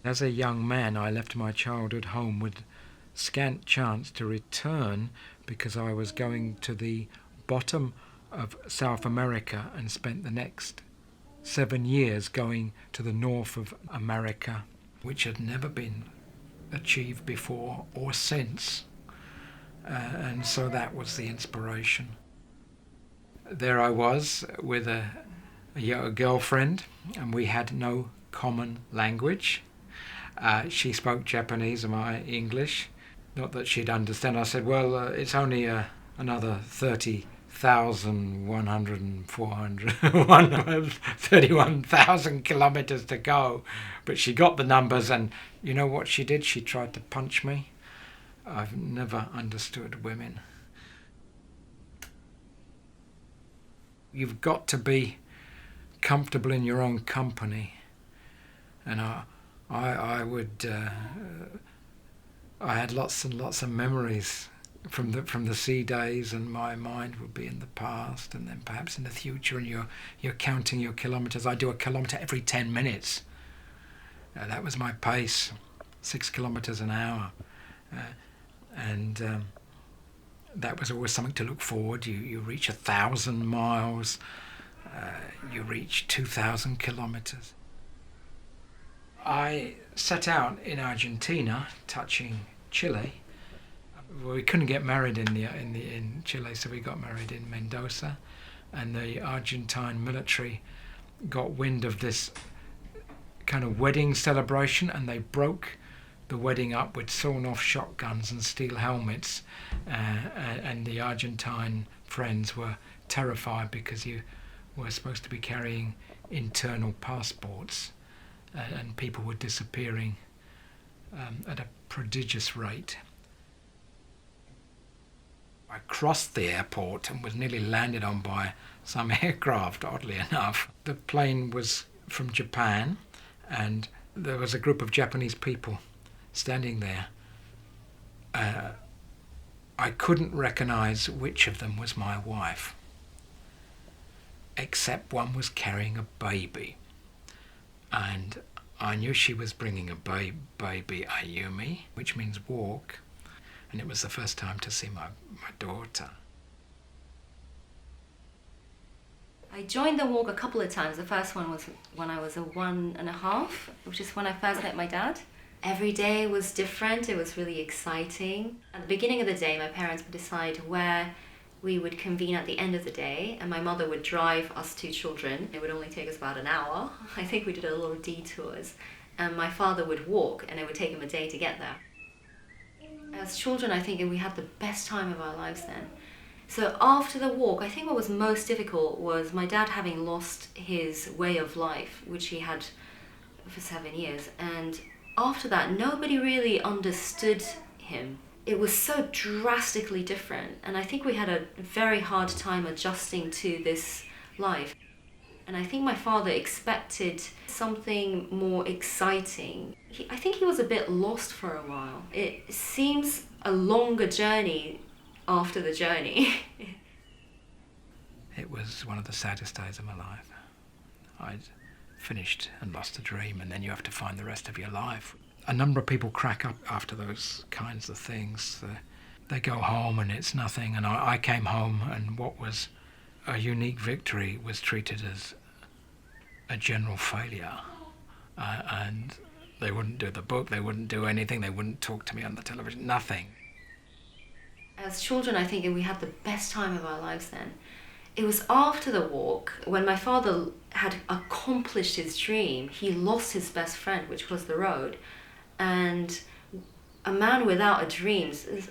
As a young man, I left my childhood home with scant chance to return because I was going to the bottom of South America and spent the next 7 years going to the north of America, which had never been achieved before or since. And so that was the inspiration. There I was with a girlfriend, and we had no common language. She spoke Japanese and I English. Not that she'd understand. I said, well, it's only another 31,000 kilometres to go. But she got the numbers, and you know what she did? She tried to punch me. I've never understood women. You've got to be comfortable in your own company. And I had lots and lots of memories from the sea days, and my mind would be in the past and then perhaps in the future, and you're counting your kilometres. I do a kilometre every 10 minutes. That was my pace, 6 kilometres an hour. And that was always something to look forward. You reach 1,000 miles, you reach 2,000 kilometres. I set out in Argentina, touching Chile. Well, we couldn't get married in Chile, so we got married in Mendoza, and the Argentine military got wind of this kind of wedding celebration, and they broke the wedding up with sawn-off shotguns and steel helmets, and the Argentine friends were terrified because you were supposed to be carrying internal passports, and people were disappearing at a prodigious rate. I crossed the airport and was nearly landed on by some aircraft, oddly enough. The plane was from Japan, and there was a group of Japanese people standing there. I couldn't recognize which of them was my wife, except one was carrying a baby. And I knew she was bringing a baby Ayumi, which means walk, and it was the first time to see my daughter. I joined the walk a couple of times. The first one was when I was 1.5, which is when I first met my dad. Every day was different. It was really exciting. At the beginning of the day, my parents would decide where we would convene at the end of the day, and my mother would drive us two children. It would only take us about an hour. I think we did a lot of detours. And my father would walk, and it would take him a day to get there. As children, I think we had the best time of our lives then. So after the walk, I think what was most difficult was my dad having lost his way of life, which he had for 7 years. And after that, nobody really understood him. It was so drastically different, and I think we had a very hard time adjusting to this life. And I think my father expected something more exciting. I think he was a bit lost for a while. It seems a longer journey after the journey. It was one of the saddest days of my life. I'd finished and lost a dream, and then you have to find the rest of your life. A number of people crack up after those kinds of things. They go home and it's nothing, and I came home, and what was a unique victory was treated as a general failure. And they wouldn't do the book, they wouldn't do anything, they wouldn't talk to me on the television, nothing. As children, I think we had the best time of our lives then. It was after the walk, when my father had accomplished his dream. He lost his best friend, which was the road. And a man without a dream,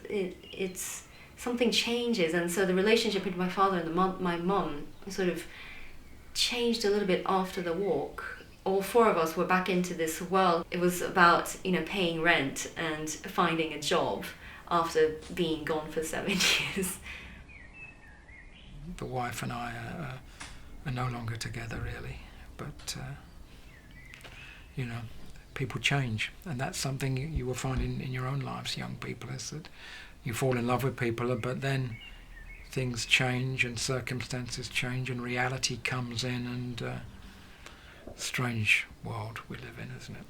it's something changes. And so the relationship between my father and my mum sort of changed a little bit after the walk. All four of us were back into this world. It was about, paying rent and finding a job after being gone for 7 years. The wife and I are no longer together, really, but people change, and that's something you will find in your own lives, young people, is that you fall in love with people, but then things change and circumstances change and reality comes in, and strange world we live in, isn't it?